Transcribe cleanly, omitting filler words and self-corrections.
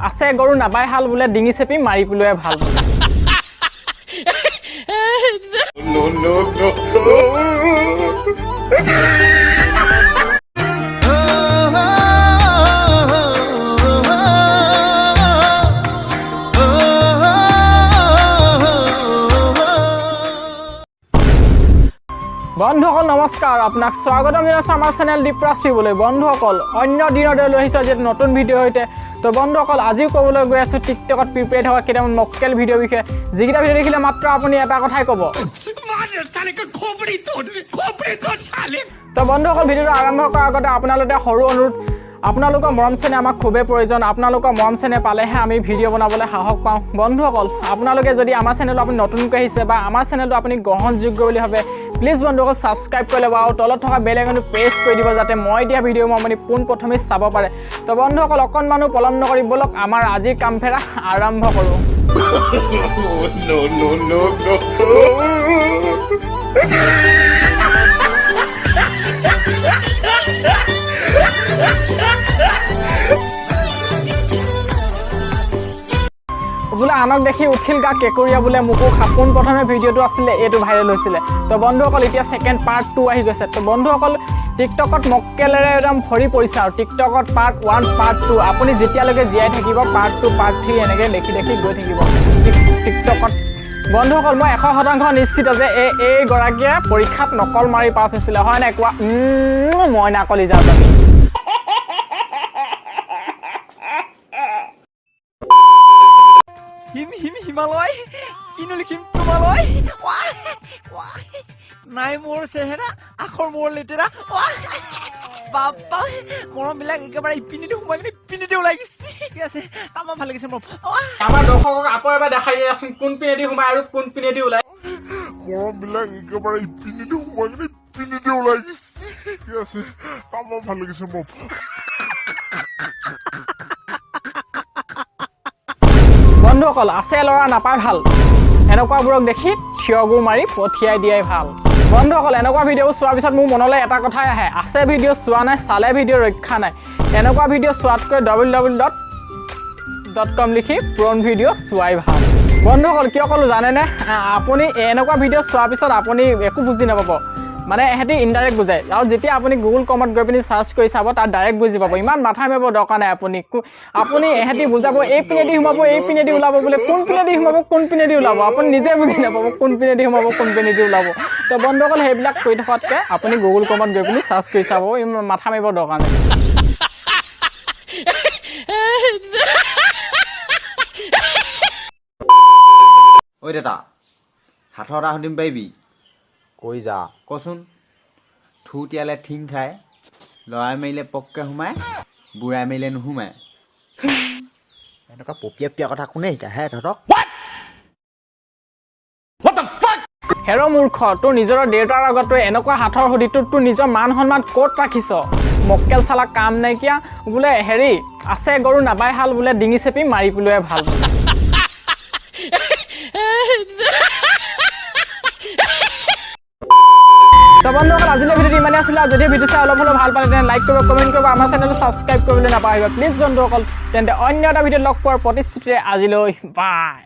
আছে গৰু নাবাই হাল বোলে ডিঙি চেপি মাৰি পেলোৱাই ভাল No. বন্ধুসকল নমস্কাৰ আপোনাক স্বাগতম জনাইছো আমাৰ চেনেল ডিপ্ৰাজ টিভিলৈ বন্ধুসকল অন্য দিনৰ দৰে লৈ আহিছো যে নতুন ভিডিঅ' হৈতে তো বন্ধুসকল আজিও ক'বলৈ গৈ আছো টিকটকত প্ৰিপেয়াৰ হোৱা কেইটামান মক্কেল ভিডিঅ' বিষয়ে যিকেইটা ভিডিঅ' দেখিলে মাত্ৰ আপুনি এটা কথাই ক'ব তো বন্ধুসকল ভিডিঅ'টো আৰম্ভ কৰাৰ আগতে আপোনালোকে সৰু অনুৰোধ আপোনালোকৰ মৰম চেনেহ আমাক খুবেই প্ৰয়োজন আপোনালোকৰ মৰম চেনেহ পালেহে আমি ভিডিঅ' বনাবলৈ সাহস পাওঁ বন্ধুসকল আপোনালোকে যদি আমাৰ চেনেলটো আপুনি নতুনকৈ আহিছে বা আমাৰ চেনেলটো আপুনি গ্ৰহণযোগ্য বুলি ভাবে প্লিজ বন্ধুসকল সাবস্ক্ৰাইব কৰি ল'ব আৰু তলত থকা বেল আইকনটো প্ৰেছ কৰি দিব যাতে মই দিয়া ভিডিঅ' আপুনি পোনপ্ৰথমে চাব পাৰে তো বন্ধুসকল অকণমানো পলম নকৰি বলক আমাৰ আজিৰ কামফেৰা আৰম্ভ কৰোঁ No. বোলে আনক দেখি উঠিল গা কেকুৰিয়া বোলে মোকো পোন প্ৰথমে ভিডিঅ'টো আছিলে এইটো ভাইৰেল হৈছিলে তো বন্ধুসকল এতিয়া সেকেন্ড পাৰ্ট 2 আহি গৈছে তো বন্ধুসকল টিকটকত মক্কেলেৰে একদম ভৰি পৰিছে আৰু টিকটকত পাৰ্ট 1 পাৰ্ট 2 আপুনি যেতিয়ালৈকে জীয়াই থাকিব পাৰ্ট 2 পাৰ্ট 3 এনেকৈ দেখি গৈ থাকিব টিকটকত বন্ধুসকল মই 100% নিশ্চিত যে এই গৰাকীয়ে পৰীক্ষাত নকল মাৰি পাছ হৈছিলে হয় নাই কোৱা মই নাকলি যাওঁ হিমালয় কিনো লিখিম তোমালৈ নাই মোৰ চেহেৰা আখৰ মোৰ লেতেৰা বাবা মৰমবিলাক একেবাৰে ইপিনেদি সোমাই কিনে ইপিনেদি ওলাই গৈছে ঠিক আছে আমাৰ ভাল লাগিছে মোৰ আমাৰ দৰ্শকক আকৌ এবাৰ দেখাই দিয়াচোন কোন পিনেদি সোমাই আৰু কোন পিনেদি ওলাই মৰমবিলাক একেবাৰে ইপিনেদি সোমাই কিনে ইপিনেদি ওলাই গৈছে ঠিক আছে আমাৰ ভাল লাগিছে মোৰ বন্ধুসকল আছে ল'ৰা নাপায় ভাল এনেকুৱাবোৰক দেখি থিয়গু মাৰি পঠিয়াই দিয়াই ভাল বন্ধুসকল এনেকুৱা ভিডিঅ' চোৱাৰ পিছত মোৰ মনলৈ এটা কথাই আহে আছে ভিডিঅ' চোৱা নাই চালে ভিডিঅ' ৰক্ষা নাই এনেকুৱা ভিডিঅ' চোৱাতকৈ www.com লিখি পুৰণ ভিডিঅ' চোৱাই ভাল বন্ধুসকল কিয় ক'লো জানেনে আপুনি এনেকুৱা ভিডিঅ' চোৱাৰ পিছত আপুনি একো বুজি নাপাব মানে এহেঁতি ইনডাইৰেক্ট বুজায় আৰু যেতিয়া আপুনি গুগল কমত গৈ পিনি চাৰ্চ কৰি চাব তাত ডাইৰেক্ট বুজি পাব ইমান মাথা মাৰিব দৰকাৰ নাই আপুনি এহেঁতি বুজাব এই পিনেদি সোমাব এই পিনেদি ওলাব বোলে কোন পিনেদি সোমাব কোন পিনেদি ওলাব আপুনি নিজে বুজি নাপাব কোন পিনেদি সোমাব কোন পিনেদি ওলাব তো বন্ধুসকল সেইবিলাক কৰি থকাতকৈ আপুনি গুগল কমত গৈ পিনি চাৰ্চ কৰি চাব ইমান মাথা মাৰিব দৰকাৰ নাই ঐ দাদা হাতৰ এটা সুধিম পাৰিবি কৈ যা কচোন থু তিয়ালে ঠিং খায় লৰাই মাৰিলে পককৈ সোমায় বুঢ়াই মাৰিলে নোসোমায় এনেকুৱা পপিয়া কথা কোনে শিকায় হে তহঁতক হেৰ মূৰ্খ তোৰ নিজৰ দেউতাৰ আগত তই এনেকুৱা হাতৰ সুধিটোত তোৰ নিজৰ মান সন্মান ক'ত ৰাখিছ মক্কেল চালা কাম নাইকিয়া বোলে হেৰি আছে গৰু নাবাই হাল বোলে ডিঙি চেপি মাৰি পেলোৱাই ভাল তো বন্ধুসকল আজিলৈ ভিডিঅ'টো ইমানেই আছিলে আৰু যদি ভিডিঅ' চাই অলপ হ'লেও ভাল পালে তেন্তে লাইক কৰিব কমেণ্ট কৰিব আমাৰ চেনেলটো ছাবস্ক্ৰাইব কৰিবলৈ নাপাহৰিব প্লিজ বন্ধুসকল তেন্তে অন্য এটা ভিডিঅ'ত লগ পোৱাৰ প্ৰতিশ্ৰুতিৰে আজিলৈ বাই